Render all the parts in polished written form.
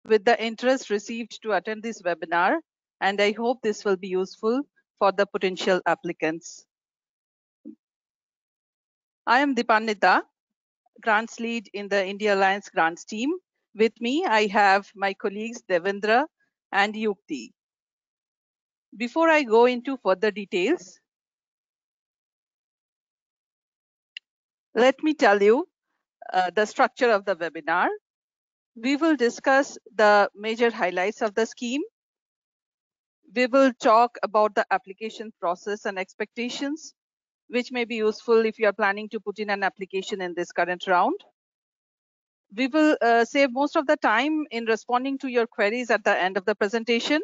with the interest received to attend this webinar, and I hope this will be useful for the potential applicants. I am Dipannita, Grants Lead in the India Alliance Grants team. With me, I have my colleagues Devendra and Yukti. Before I go into further details, let me tell you the structure of the webinar. We will discuss the major highlights of the scheme. We will talk about the application process and expectations, which may be useful if you are planning to put in an application in this current round. We will save most of the time in responding to your queries at the end of the presentation.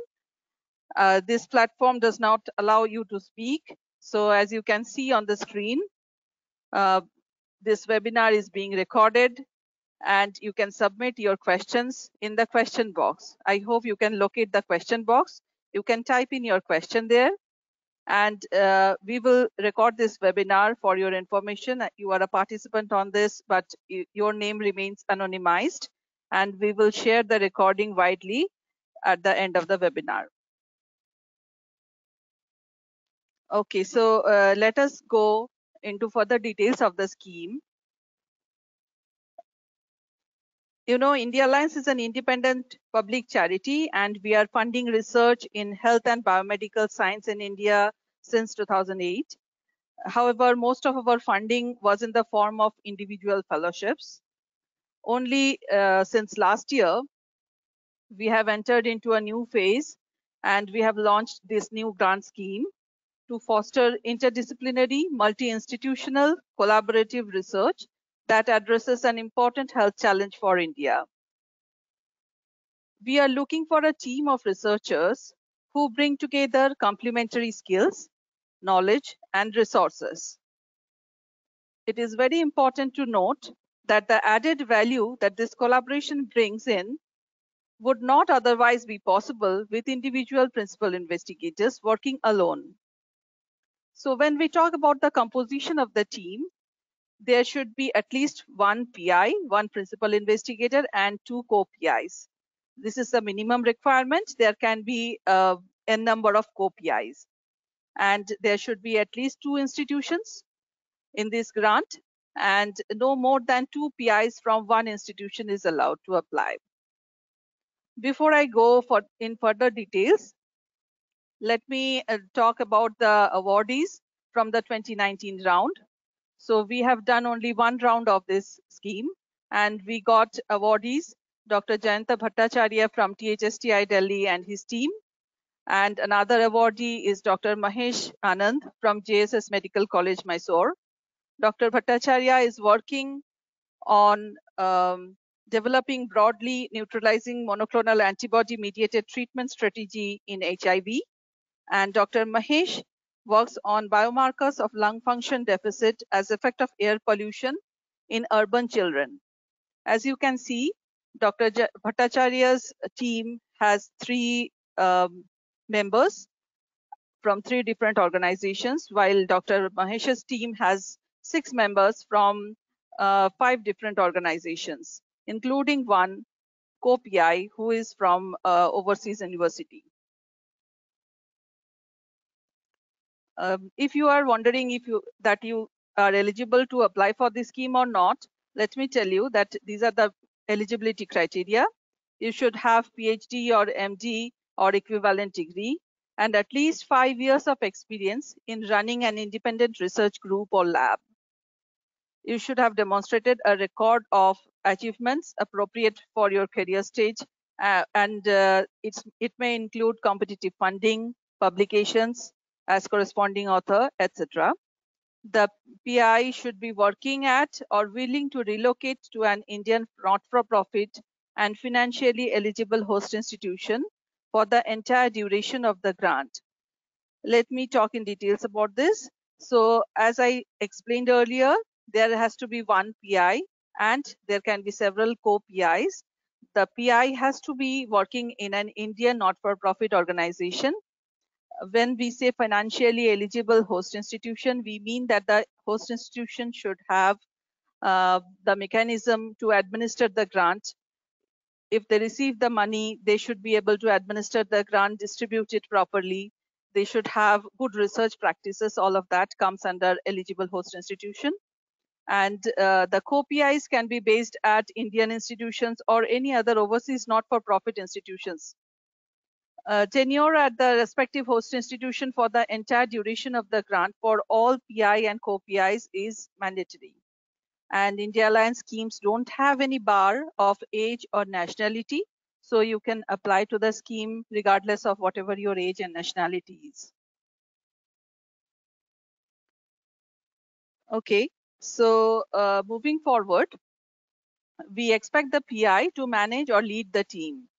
This platform does not allow you to speak. So as you can see on the screen, this webinar is being recorded and you can submit your questions in the question box. I hope you can locate the question box. You can type in your question there, and we will record this webinar for your information. You are a participant on this, but your name remains anonymized, and we will share the recording widely at the end of the webinar. Okay, so let us go into further details of the scheme. You know, India Alliance is an independent public charity, and we are funding research in health and biomedical science in India since 2008. However, most of our funding was in the form of individual fellowships. Only since last year, we have entered into a new phase, and we have launched this new grant scheme to foster interdisciplinary, multi-institutional, collaborative research that addresses an important health challenge for India. We are looking for a team of researchers who bring together complementary skills, knowledge, and resources. It is very important to note that the added value that this collaboration brings in would not otherwise be possible with individual principal investigators working alone. So when we talk about the composition of the team, there should be at least one PI, one principal investigator, and two co-PIs. This is the minimum requirement. There can be a number of co-PIs. And there should be at least two institutions in this grant, and no more than two PIs from one institution is allowed to apply. Before I go in further details, let me talk about the awardees from the 2019 round. So we have done only one round of this scheme, and we got awardees, Dr. Jayanta Bhattacharya from THSTI Delhi and his team. And another awardee is Dr. Mahesh Anand from JSS Medical College, Mysore. Dr. Bhattacharya is working on developing broadly neutralizing monoclonal antibody-mediated treatment strategy in HIV. And Dr. Mahesh works on biomarkers of lung function deficit as effect of air pollution in urban children. As you can see, Dr. Bhattacharya's team has three members from three different organizations, while Dr. Mahesh's team has 6 members from 5 different organizations, including one co-PI who is from overseas university. If you are wondering that you are eligible to apply for this scheme or not, let me tell you that these are the eligibility criteria. You should have PhD or MD or equivalent degree, and at least 5 years of experience in running an independent research group or lab. You should have demonstrated a record of achievements appropriate for your career stage, and it may include competitive funding, publications as corresponding author, etc. The PI should be working at or willing to relocate to an Indian not-for-profit and financially eligible host institution for the entire duration of the grant. Let me talk in details about this. So as I explained earlier, there has to be one PI and there can be several co-PIs. The PI has to be working in an Indian not-for-profit organization. When we say financially eligible host institution, we mean that the host institution should have the mechanism to administer the grant if they receive the money, they should be able to administer the grant, distribute it properly. They should have good research practices. All of that comes under eligible host institution. And the co-PIs can be based at Indian institutions or any other overseas not-for-profit institutions. Tenure at the respective host institution for the entire duration of the grant for all PI and co-PIs is mandatory. And India Alliance schemes don't have any bar of age or nationality, so you can apply to the scheme regardless of whatever your age and nationality is. Okay, so moving forward, we expect the PI to manage or lead the team.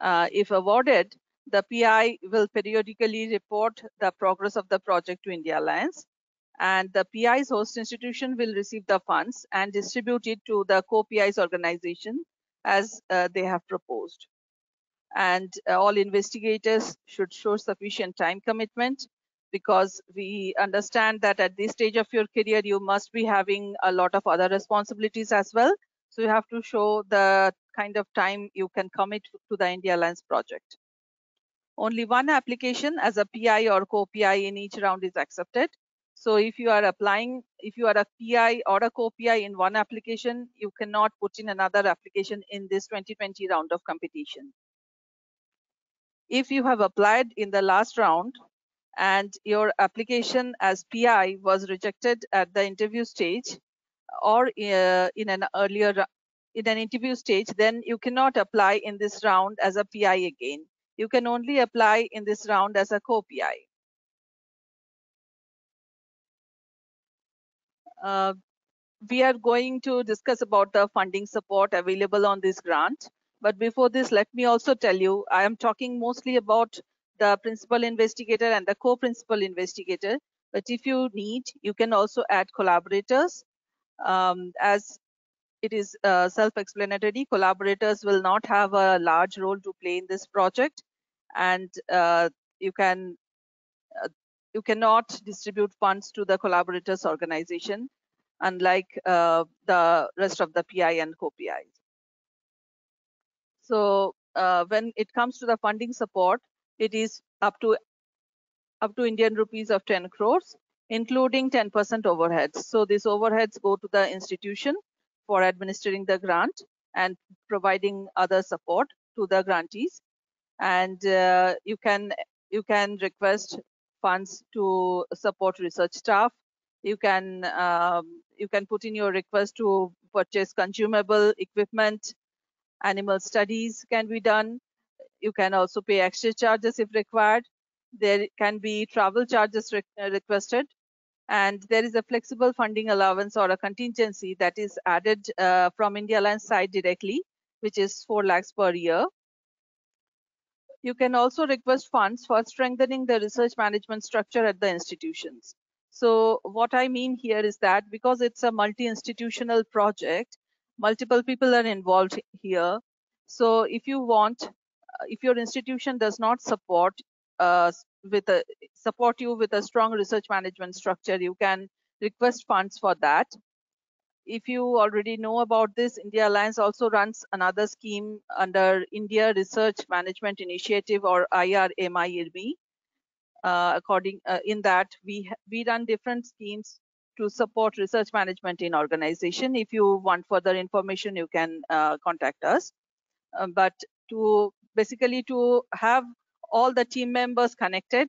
If awarded, the PI will periodically report the progress of the project to India Alliance, and the PI's host institution will receive the funds and distribute it to the co-PI's organization as they have proposed. And all investigators should show sufficient time commitment, because we understand that at this stage of your career, you must be having a lot of other responsibilities as well. So you have to show the kind of time you can commit to the India Alliance project. Only one application as a PI or co-PI in each round is accepted. So if you are applying, if you are a PI or a co-PI in one application, you cannot put in another application in this 2020 round of competition. If you have applied in the last round and your application as PI was rejected at the interview stage or in an interview stage, then you cannot apply in this round as a PI again. You can only apply in this round as a co-PI. We are going to discuss about the funding support available on this grant. But before this, let me also tell you, I am talking mostly about the principal investigator and the co-principal investigator. But if you need, you can also add collaborators. As it is self-explanatory, collaborators will not have a large role to play in this project, and you cannot distribute funds to the collaborators organization, unlike the rest of the PI and co-PIs. So when it comes to the funding support, it is up to Indian rupees of 10 crores, including 10% overheads. So these overheads go to the institution for administering the grant and providing other support to the grantees. And you can request funds to support research staff. You can put in your request to purchase consumable equipment. Animal studies can be done. You can also pay extra charges if required. There can be travel charges requested, and there is a flexible funding allowance or a contingency that is added from India Alliance side directly, which is 4 lakhs per year. You can also request funds for strengthening the research management structure at the institutions. So what I mean here is that because it's a multi-institutional project, multiple people are involved here. So if you want, if your institution does not support support you with a strong research management structure, you can request funds for that. If you already know about this, India Alliance also runs another scheme under India Research Management Initiative, or IRMIRB. In that, we run different schemes to support research management in organization. If you want further information, you can contact us. But to basically to have all the team members connected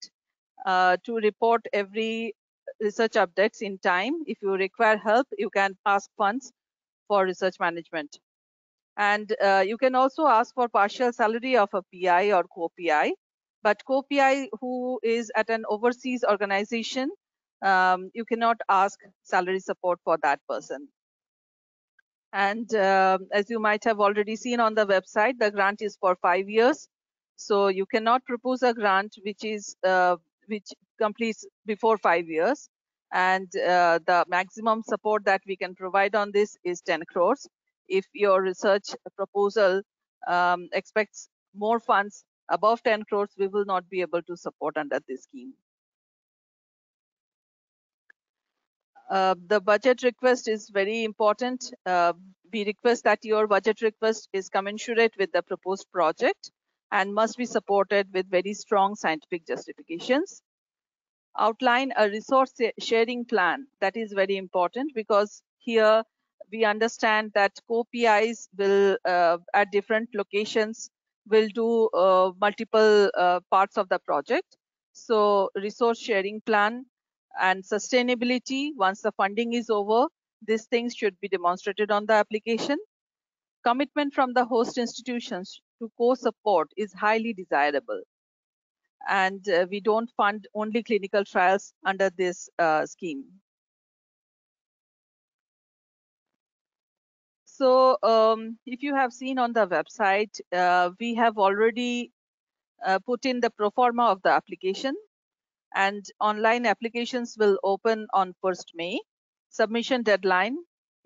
to report every research updates in time. If you require help, you can ask funds for research management. And you can also ask for partial salary of a PI or co-PI. But co-PI who is at an overseas organization, you cannot ask salary support for that person. And as you might have already seen on the website, the grant is for 5 years. So you cannot propose a grant which completes before 5 years. And the maximum support that we can provide on this is 10 crores. If your research proposal expects more funds above 10 crores, we will not be able to support under this scheme. The budget request is very important. we request that your budget request is commensurate with the proposed project and must be supported with very strong scientific justifications. Outline a resource sharing plan. That is very important because here we understand that co-PIs will at different locations will do multiple parts of the project. So resource sharing plan and sustainability, once the funding is over, these things should be demonstrated on the application. Commitment from the host institutions to co-support is highly desirable. And we don't fund only clinical trials under this scheme. So if you have seen on the website, we have already put in the pro forma of the application, and online applications will open on 1st May. Submission deadline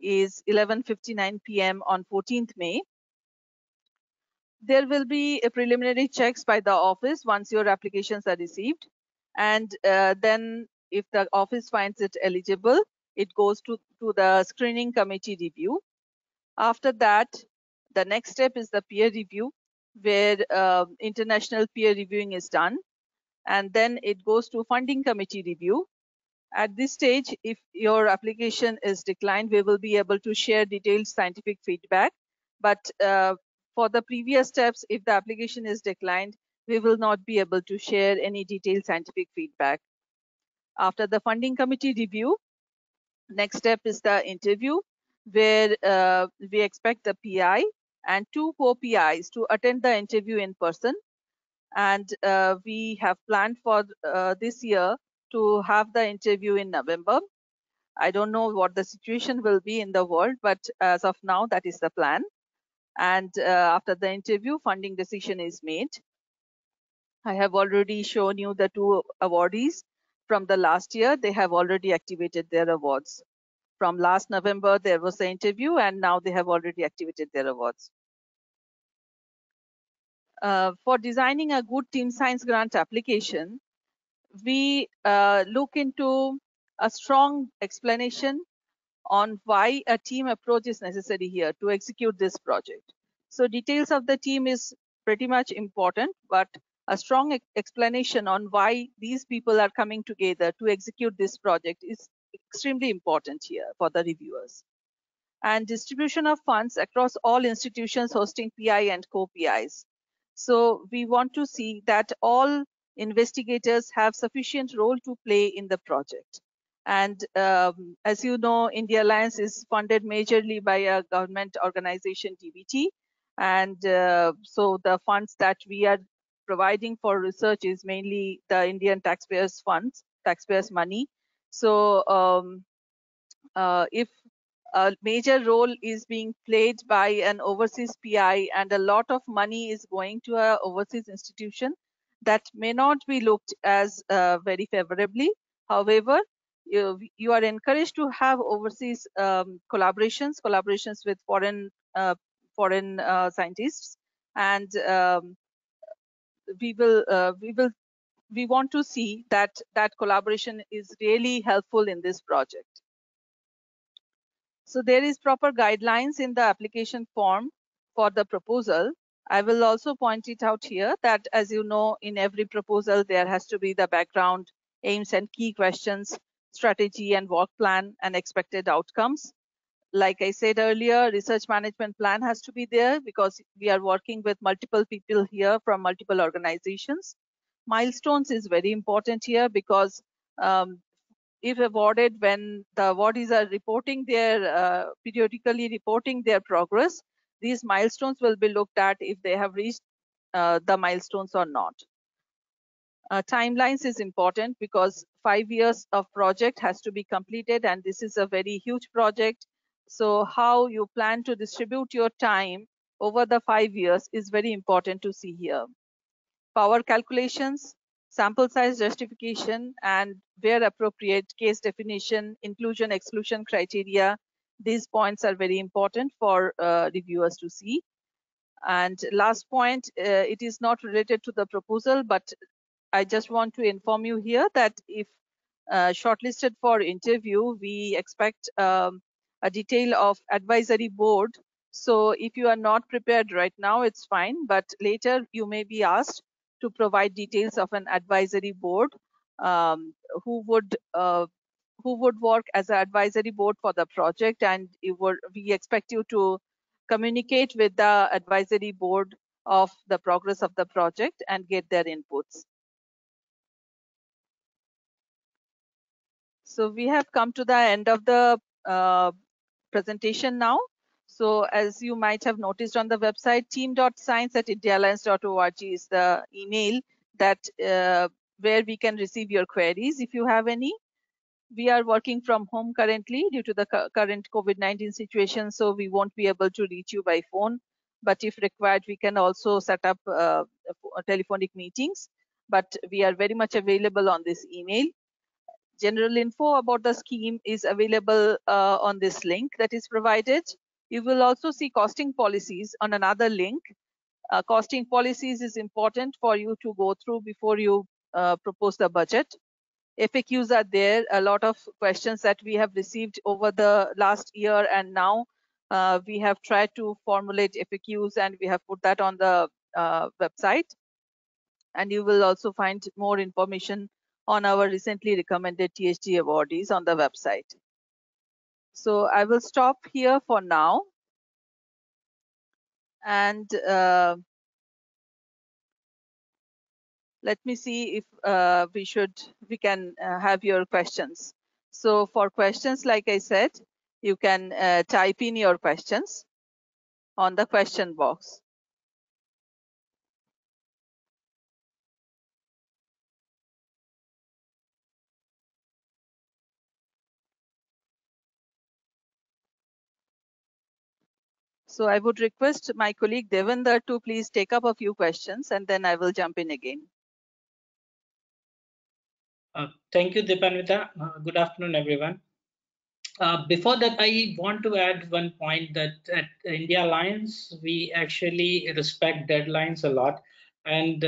is 11:59 p.m. on 14th May. There will be a preliminary checks by the office once your applications are received, and then if the office finds it eligible, it goes to the screening committee review. After that, the next step is the peer review, where international peer reviewing is done, and then it goes to funding committee review. At this stage, if your application is declined, we will be able to share detailed scientific feedback. But for the previous steps, if the application is declined, we will not be able to share any detailed scientific feedback. After the funding committee review, next step is the interview, where we expect the PI and 2 co-PIs to attend the interview in person. And we have planned for this year to have the interview in November. I don't know what the situation will be in the world, but as of now, that is the plan. And after the interview, funding decision is made. I have already shown you the 2 awardees from the last year. They have already activated their awards. From last November, there was the interview, and now they have already activated their awards. For designing a good team science grant application, we look into a strong explanation on why a team approach is necessary here to execute this project. So details of the team is pretty much important, but a strong explanation on why these people are coming together to execute this project is extremely important here for the reviewers. And distribution of funds across all institutions hosting PI and co-PIs. So we want to see that all investigators have sufficient role to play in the project. And as you know, India Alliance is funded majorly by a government organization, DBT. And so the funds that we are providing for research is mainly the Indian taxpayers' funds, taxpayers' money. So if a major role is being played by an overseas PI and a lot of money is going to an overseas institution, that may not be looked as very favorably. However, you are encouraged to have overseas collaborations with foreign scientists, and we want to see that collaboration is really helpful in this project. So there is proper guidelines in the application form for the proposal. I will also point it out here that, as you know, in every proposal, there has to be the background, aims and key questions, strategy and work plan, and expected outcomes. Like I said earlier, research management plan has to be there because we are working with multiple people here from multiple organizations. Milestones is very important here because if awarded, when the awardees are reporting their periodically reporting their progress, these milestones will be looked at if they have reached the milestones or not. Timelines is important because 5 years of project has to be completed, and this is a very huge project. So how you plan to distribute your time over the 5 years is very important to see here. Power calculations, sample size justification, and where appropriate, case definition, inclusion, exclusion criteria. These points are very important for reviewers to see. And last point, it is not related to the proposal, but I just want to inform you here that if shortlisted for interview, we expect a detail of advisory board. So if you are not prepared right now, it's fine, but later you may be asked to provide details of an advisory board um, who would work as an advisory board for the project, and we expect you to communicate with the advisory board of the progress of the project and get their inputs. So we have come to the end of the presentation now. So as you might have noticed on the website, team.science@indiaalliance.org is the email that where we can receive your queries if you have any. We are working from home currently due to the current COVID-19 situation, so we won't be able to reach you by phone. But if required, we can also set up telephonic meetings. But we are very much available on this email. General info about the scheme is available on this link that is provided. You will also see costing policies on another link. Costing policies is important for you to go through before you propose the budget. FAQs are there. A lot of questions that we have received over the last year, and now we have tried to formulate FAQs and we have put that on the website. And you will also find more information on our recently recommended THD awardees on the website. So I will stop here for now. And let me see if we can have your questions. So for questions, like I said, you can type in your questions on the question box. So I would request my colleague Devinder to please take up a few questions, and then I will jump in again. Thank you, Dipanvita. Good afternoon, everyone. Before that, I want to add one point that at India Alliance, we actually respect deadlines a lot. And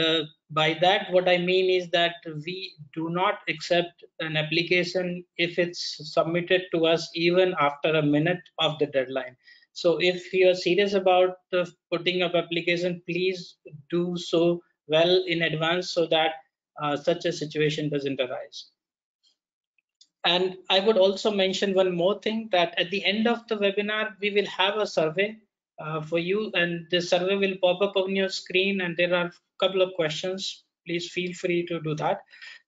by that, what I mean is that we do not accept an application if it's submitted to us even after a minute of the deadline. So if you're serious about putting up application, please do so well in advance so that such a situation doesn't arise. And I would also mention one more thing, that at the end of the webinar, we will have a survey for you, and the survey will pop up on your screen, and there are a couple of questions. Please feel free to do that.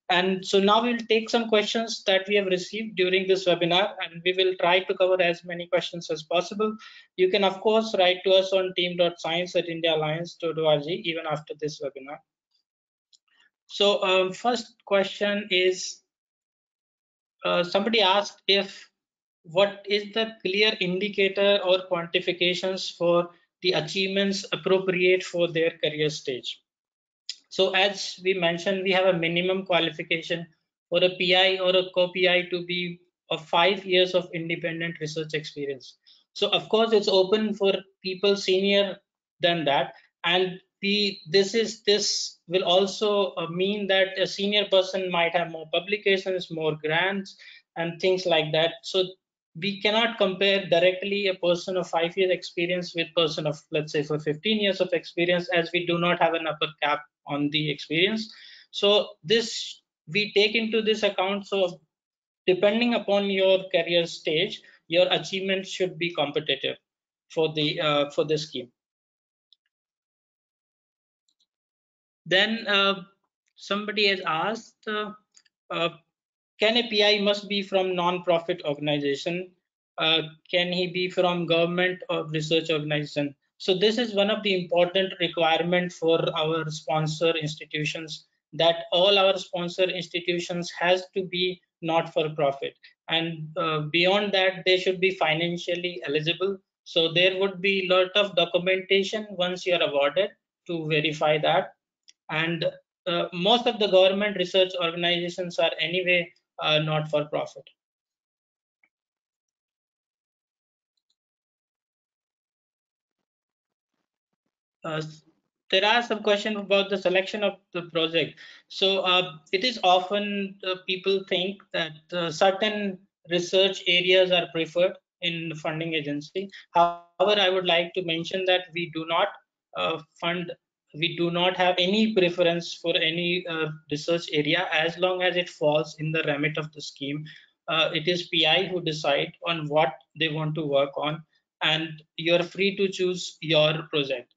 And so now we'll take some questions that we have received during this webinar, and we will try to cover as many questions as possible. You can, of course, write to us on team.science@indiaalliance.org even after this webinar. So first question is, somebody asked if what is the clear indicator or quantifications for the achievements appropriate for their career stage. So as we mentioned, we have a minimum qualification for a PI or a co-PI to be of 5 years of independent research experience. So of course it's open for people senior than that, and this will also mean that a senior person might have more publications, more grants, and things like that. So we cannot compare directly a person of 5 years experience with person of, let's say, for 15 years of experience, as we do not have an upper cap on the experience. So this we take into this account. So depending upon your career stage, your achievements should be competitive for the scheme. Then somebody has asked, can a PI must be from non-profit organization? Can he be from government or research organization? So this is one of the important requirements for our sponsor institutions, that all our sponsor institutions has to be not for profit, and beyond that they should be financially eligible. So there would be a lot of documentation once you are awarded to verify that. And most of the government research organizations are anyway not for profit. There are some questions about the selection of the project. So it is often people think that certain research areas are preferred in funding agency. However, I would like to mention that we do not we do not have any preference for any research area as long as it falls in the remit of the scheme. It is PI who decide on what they want to work on, and you're free to choose your project.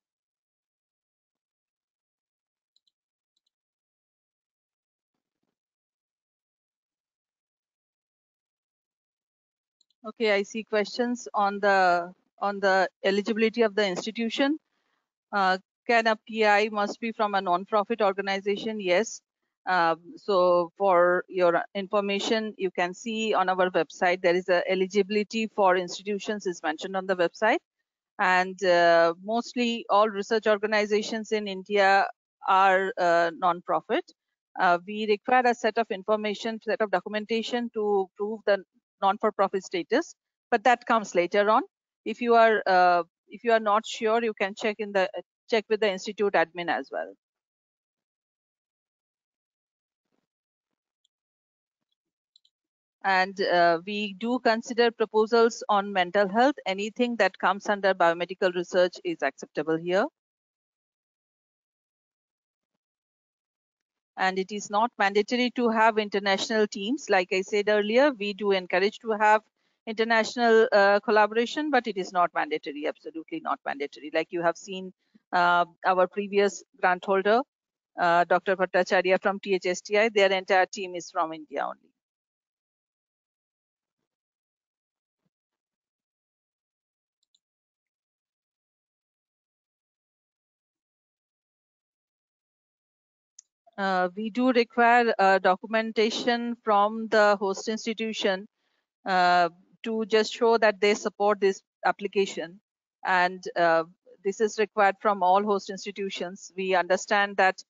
Okay, I see questions on the eligibility of the institution. Can a PI must be from a non-profit organization? Yes. So for your information, you can see on our website, there is a eligibility for institutions is mentioned on the website. And mostly all research organizations in India are non-profit. We require a set of information, set of documentation to prove the non-for-profit status, but that comes later on. If you are not sure, you can check with the institute admin as well. And we do consider proposals on mental health. Anything that comes under biomedical research is acceptable here. And it is not mandatory to have international teams. Like I said earlier, we do encourage to have international collaboration, but it is not mandatory, absolutely not mandatory. Like you have seen our previous grant holder, Dr. Bhattacharya from THSTI, their entire team is from India only. We do require documentation from the host institution uh, to just show that they support this application. And this is required from all host institutions. We understand that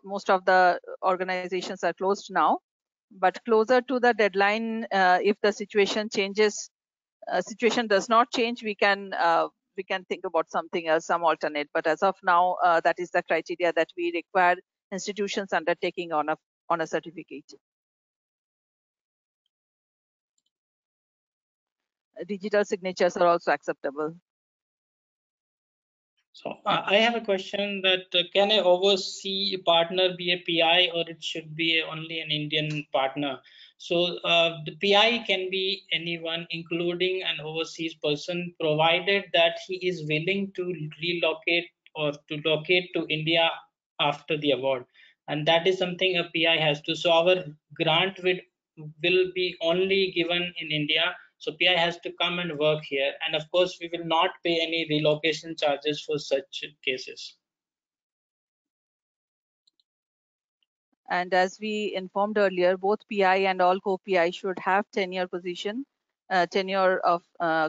most of the organizations are closed now, but closer to the deadline, if the situation changes, situation does not change, we can think about something else, some alternate. But as of now, that is the criteria that we require institutions undertaking on a certificate. Digital signatures are also acceptable. So I have a question that can a overseas partner be a PI, or it should be only an Indian partner? So the PI can be anyone, including an overseas person, provided that he is willing to relocate or to locate to India after the award. And that is something a PI has to. So our grant will be only given in India, so PI has to come and work here. And of course, we will not pay any relocation charges for such cases. And as we informed earlier, both PI and all co-PI should have tenure of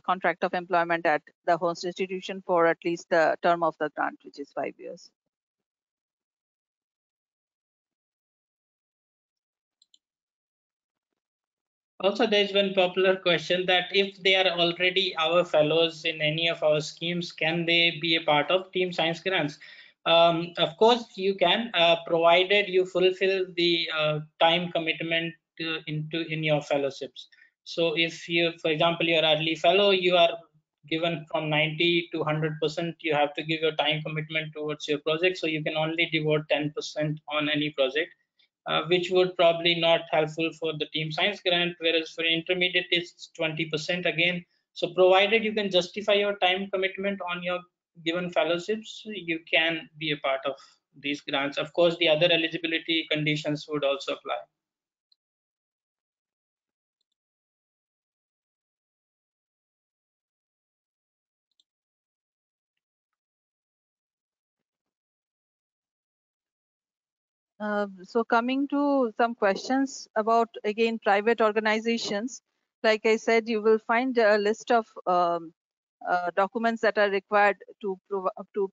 contract of employment at the host institution for at least the term of the grant, which is 5 years. Also, there's one popular question that if they are already our fellows in any of our schemes, can they be a part of Team Science Grants? Of course, you can, provided you fulfill the time commitment in your fellowships. So if you, for example, you're early fellow, you are given from 90 to 100%, you have to give your time commitment towards your project. So you can only devote 10% on any project. Which would probably not helpful for the team science grant, whereas for intermediate it's 20% again. So provided you can justify your time commitment on your given fellowships, you can be a part of these grants. Of course, the other eligibility conditions would also apply. So coming to some questions about, again, private organizations, like I said, you will find a list of documents that are required to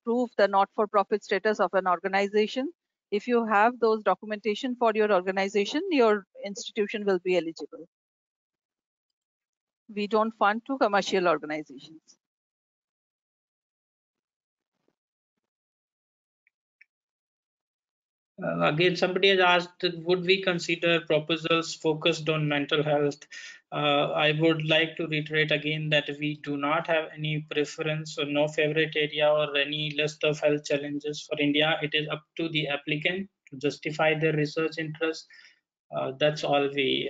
prove the not-for-profit status of an organization. If you have those documentation for your organization, your institution will be eligible. We don't fund to commercial organizations. Again, somebody has asked, would we consider proposals focused on mental health? I would like to reiterate again that we do not have any preference or no favorite area or any list of health challenges for India. It is up to the applicant to justify their research interest. That's all we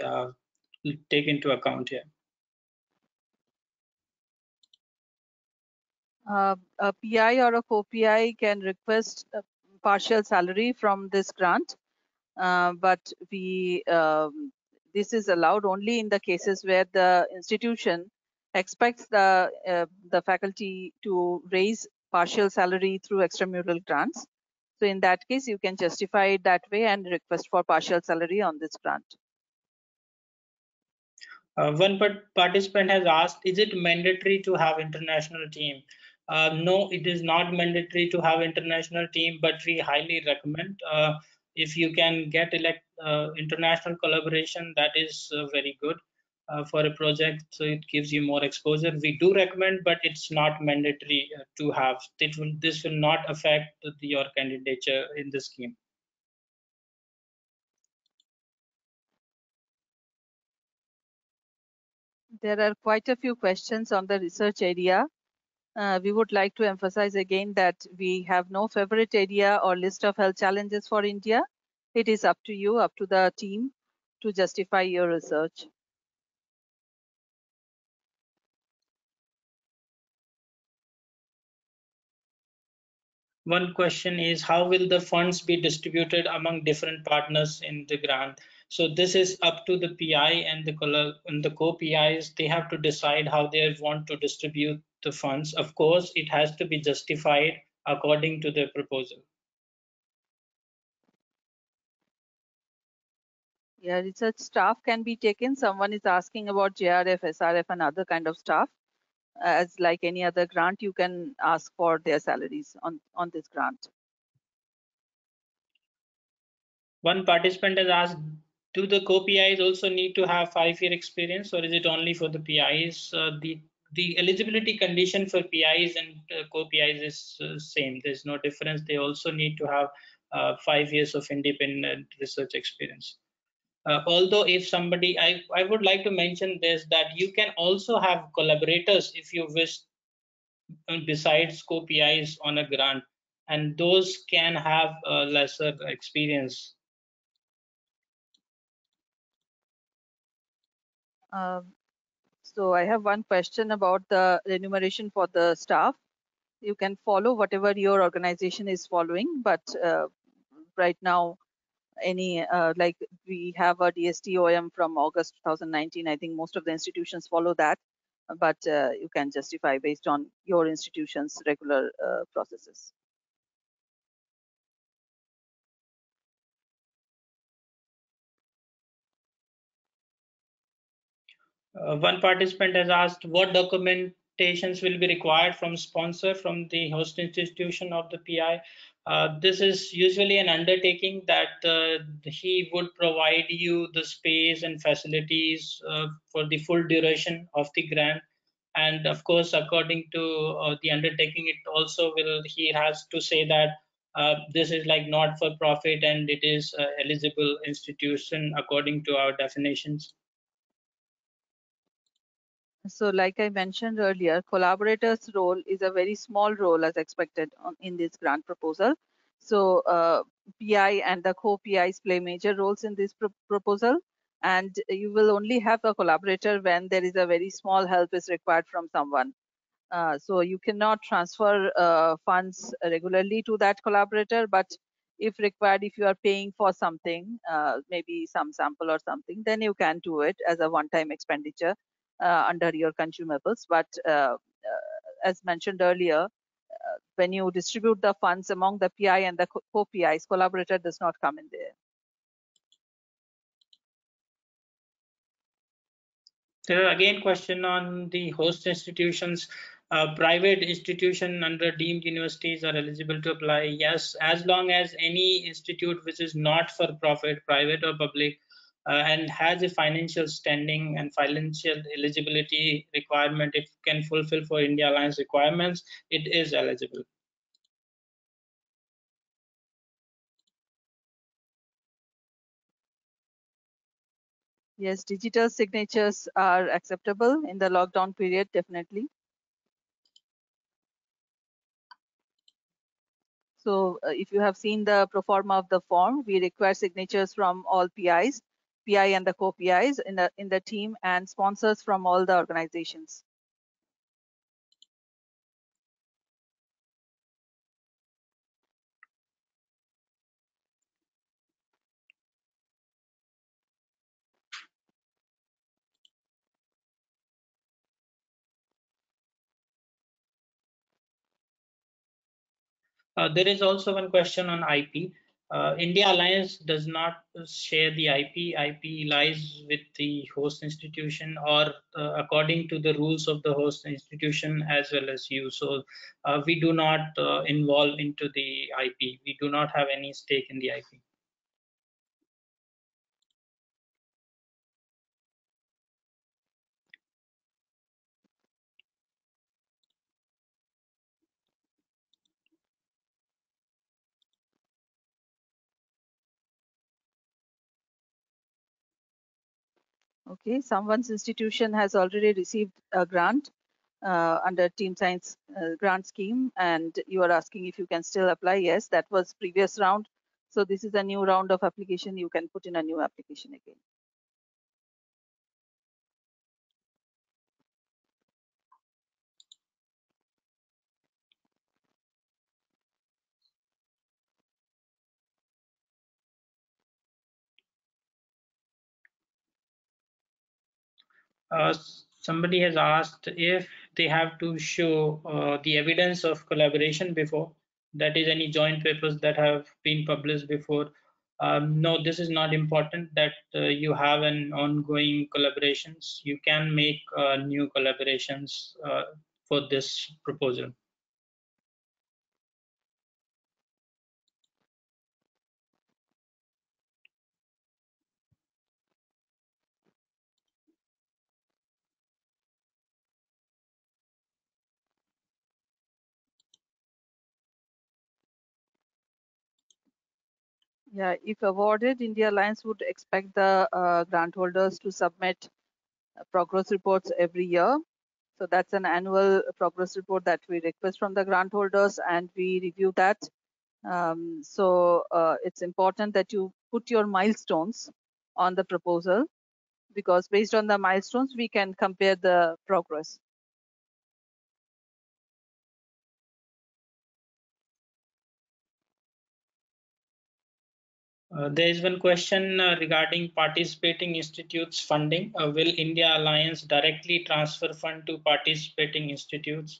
take into account here. A PI or a co-PI can request a partial salary from this grant, but this is allowed only in the cases where the institution expects the faculty to raise partial salary through extramural grants. So in that case, you can justify it that way and request for partial salary on this grant. One participant has asked, is it mandatory to have international team? No, it is not mandatory to have international team, but we highly recommend. If you can get international collaboration, that is very good for a project. So it gives you more exposure. We do recommend, but it's not mandatory to have. This will not affect your candidature in the scheme. There are quite a few questions on the research area. We would like to emphasize again that we have no favorite area or list of health challenges for India. It is up to you, up to the team to justify your research. One question is, how will the funds be distributed among different partners in the grant? So this is up to the PI and the co-PIs. They have to decide how they want to distribute the funds. Of course, it has to be justified according to the proposal. Yeah, research staff can be taken. Someone is asking about JRF, SRF, and other kind of staff. As like any other grant, you can ask for their salaries on this grant. One participant has asked, do the co-PIs also need to have 5-year experience, or is it only for the PIs? The eligibility condition for PIs and co-PIs is same. There's no difference. They also need to have 5 years of independent research experience. Although if somebody, I would like to mention this, that you can also have collaborators if you wish, besides co-PIs on a grant, and those can have lesser experience. So I have one question about the remuneration for the staff. You can follow whatever your organization is following, but right now, like we have a DSTOM from August 2019. I think most of the institutions follow that, but you can justify based on your institution's regular processes. One participant has asked, what documentations will be required from sponsor from the host institution of the PI? This is usually an undertaking that he would provide you the space and facilities for the full duration of the grant. And of course, according to the undertaking, it also will, he has to say that this is like not for profit and it is eligible institution according to our definitions. So like I mentioned earlier, collaborators role is a very small role as expected in this grant proposal. So PI and the co-PIs play major roles in this proposal, and you will only have a collaborator when there is a very small help is required from someone. So you cannot transfer funds regularly to that collaborator, but if required, if you are paying for something, maybe some sample or something, then you can do it as a one-time expenditure under your consumables. But as mentioned earlier, when you distribute the funds among the PI and the co-PIs, collaborator does not come in there. There are again question on the host institutions. Private institution under deemed universities are eligible to apply. Yes, as long as any institute which is not for profit, private or public, and has a financial standing and financial eligibility requirement, it can fulfill for India Alliance requirements, it is eligible. Yes, digital signatures are acceptable in the lockdown period, definitely. So if you have seen the pro forma of the form, we require signatures from all PIs, PI and the co-PIs in the team, and sponsors from all the organizations. There is also one question on IP. India Alliance does not share the IP. IP lies with the host institution or according to the rules of the host institution as well as you. So we do not involve into the IP. We do not have any stake in the IP. Okay, someone's institution has already received a grant under Team Science grant scheme, and you are asking if you can still apply. Yes, that was previous round. So this is a new round of application. You can put in a new application again. uh, Somebody has asked if they have to show the evidence of collaboration before, that is any joint papers that have been published before. No, this is not important that you have an ongoing collaborations. You can make new collaborations for this proposal. Yeah, if awarded, India Alliance would expect the grant holders to submit progress reports every year. So that's an annual progress report that we request from the grant holders, and we review that. It's important that you put your milestones on the proposal, because based on the milestones, we can compare the progress. There is one question regarding participating institutes funding. Will India Alliance directly transfer fund to participating institutes?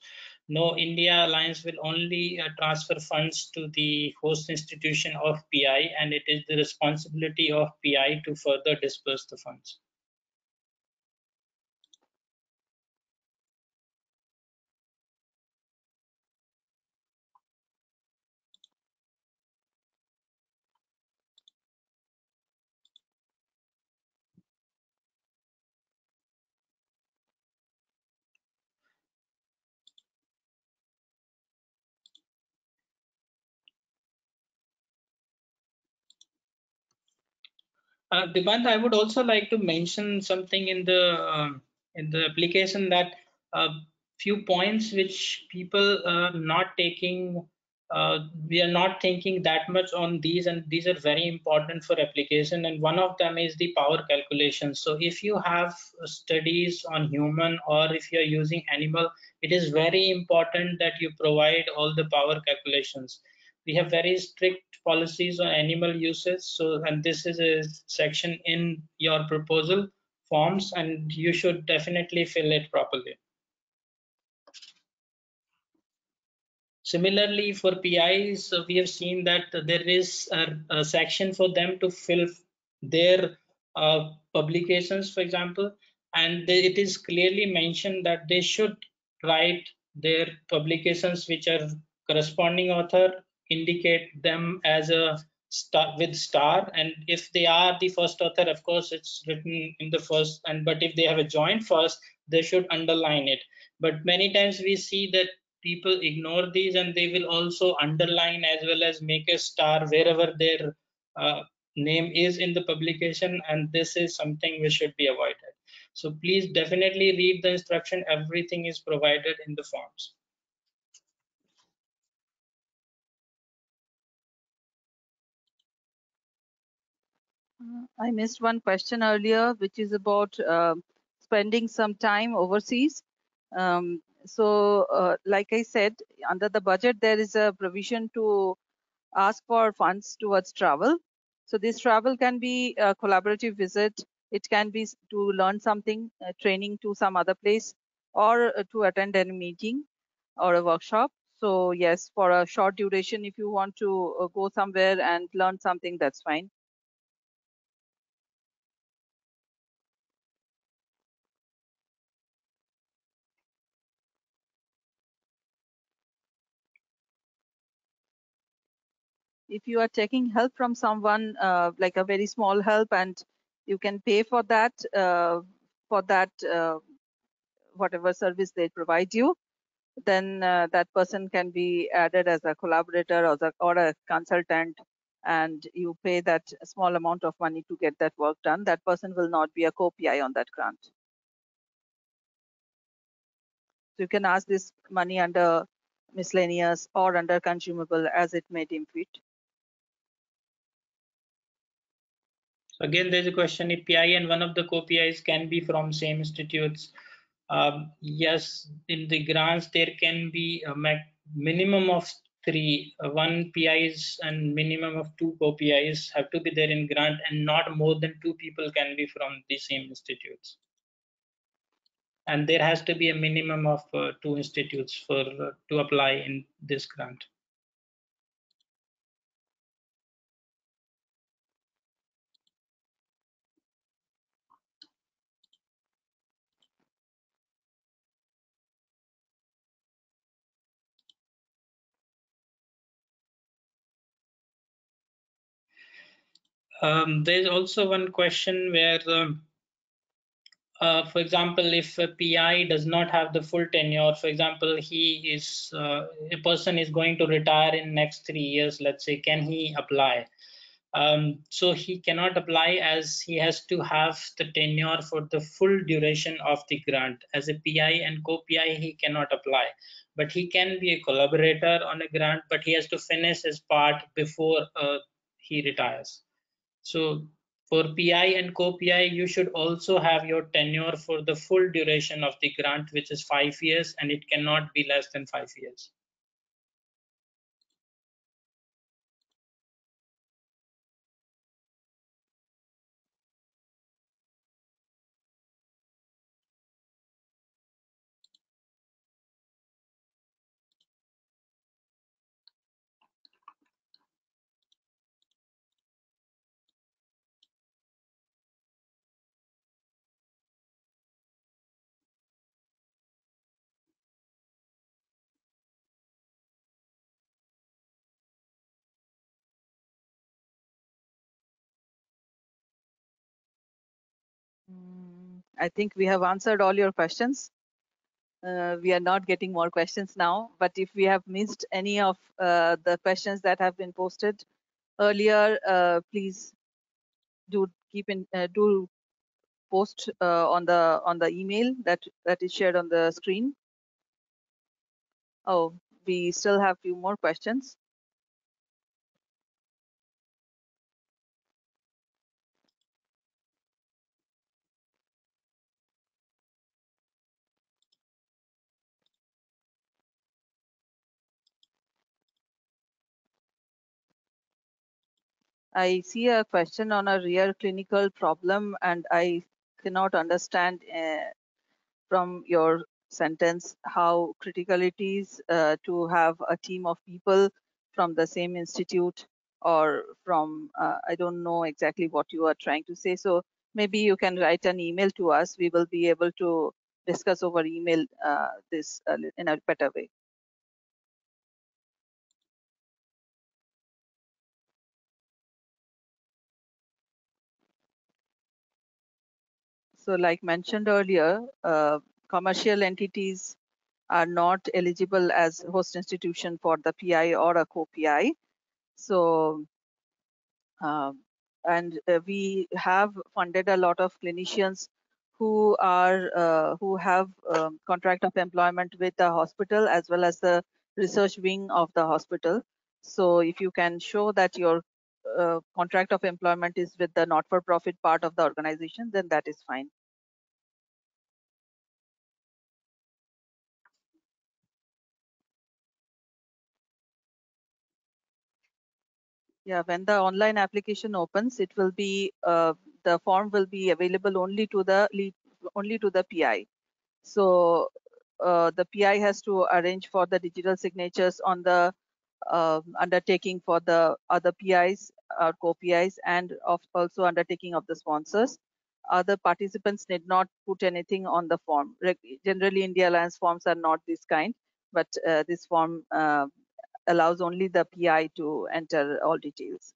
No, India Alliance will only transfer funds to the host institution of PI, and it is the responsibility of PI to further disperse the funds. Diband, I would also like to mention something in the application, that few points which people are not taking. We are not thinking that much on these, and these are very important for application. And one of them is the power calculation. So if you have studies on human, or if you are using animal, it is very important that you provide all the power calculations. We have very strict policies on animal uses, so, and this is a section in your proposal forms, and you should definitely fill it properly. Similarly, for PIs, we have seen that there is a section for them to fill their publications, for example, and it is clearly mentioned that they should write their publications which are corresponding author, indicate them as a star with star, and if they are the first author, of course it's written in the first, and but if they have a joint first, they should underline it. But many times we see that people ignore these, and they will also underline as well as make a star wherever their name is in the publication, and this is something which should be avoided. So please definitely read the instruction. Everything is provided in the forms. I missed one question earlier, which is about spending some time overseas. Like I said, under the budget, there is a provision to ask for funds towards travel. So this travel can be a collaborative visit. It can be to learn something, training to some other place, or to attend a meeting or a workshop. So yes, for a short duration, if you want to go somewhere and learn something, that's fine. If you are taking help from someone, like a very small help, and you can pay for that, whatever service they provide you, then that person can be added as a collaborator or a consultant, and you pay that small amount of money to get that work done. That person will not be a co-PI on that grant. So you can ask this money under miscellaneous or under consumable as it may deem fit. Again, there's a question if PI and one of the co-PIs can be from same institutes. Yes, in the grants there can be a minimum of three, one PIs and minimum of two co-PIs have to be there in grant, and not more than two people can be from the same institutes. And there has to be a minimum of two institutes for to apply in this grant. There's also one question where, for example, if a PI does not have the full tenure, for example, he is a person is going to retire in next 3 years, let's say, can he apply? So he cannot apply, as he has to have the tenure for the full duration of the grant. As a PI and co-PI, he cannot apply, but he can be a collaborator on a grant, but he has to finish his part before he retires. So for PI and co-PI, you should also have your tenure for the full duration of the grant, which is 5 years, and it cannot be less than 5 years. I think we have answered all your questions. We are not getting more questions now, but if we have missed any of the questions that have been posted earlier, please do do post on the email that is shared on the screen. Oh, we still have few more questions. I see a question on a real clinical problem, and I cannot understand from your sentence how critical it is to have a team of people from the same institute, or from I don't know exactly what you are trying to say. So maybe you can write an email to us. We will be able to discuss over email this in a better way. So like mentioned earlier, commercial entities are not eligible as host institution for the PI or a co-PI. So and we have funded a lot of clinicians who have contract of employment with the hospital as well as the research wing of the hospital. So if you can show that your contract of employment is with the not-for-profit part of the organization, then that is fine. Yeah, when the online application opens, it will be the form will be available only to the PI. So the PI has to arrange for the digital signatures on the undertaking for the other PIs or co-PIs, and of also undertaking of the sponsors. Other participants need not put anything on the form. Generally, India Alliance forms are not this kind, but this form allows only the PI to enter all details.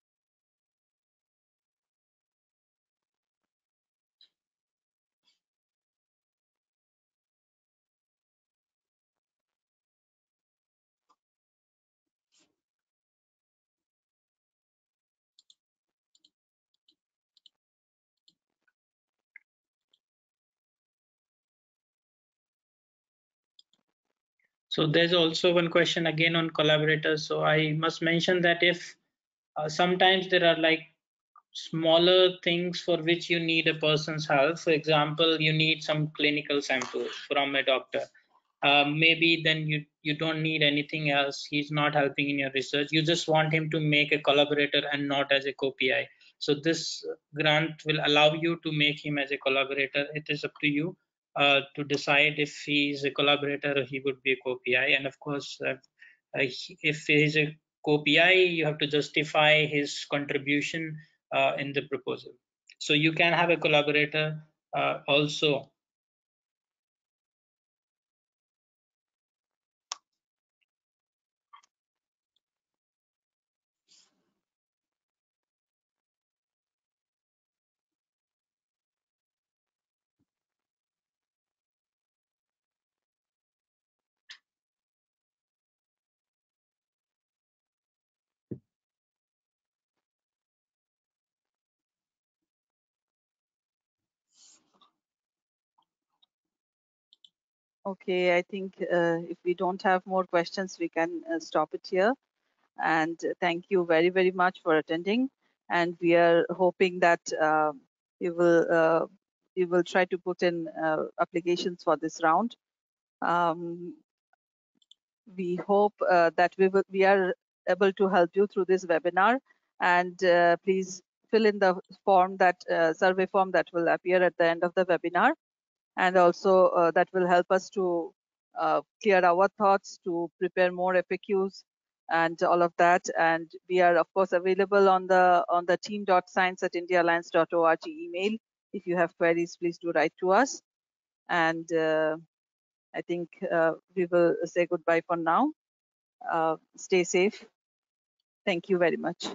So there's also one question again on collaborators. So I must mention that if sometimes there are like smaller things for which you need a person's help. For example, you need some clinical samples from a doctor. Maybe then you don't need anything else. He's not helping in your research. You just want him to make a collaborator and not as a co-PI. So this grant will allow you to make him as a collaborator. It is up to you to decide if he's a collaborator or he would be a co-PI. And of course, if he's a co-PI, you have to justify his contribution in the proposal. So you can have a collaborator also. Okay, I think if we don't have more questions, we can stop it here. And thank you very, very much for attending. And we are hoping that you will try to put in applications for this round. We hope that we are able to help you through this webinar. And please fill in the form survey form that will appear at the end of the webinar, and also that will help us to clear our thoughts, to prepare more FAQs and all of that. And we are of course available on the team.science@indiaalliance.org email. If you have queries, please do write to us. And I think we will say goodbye for now. Stay safe. Thank you very much.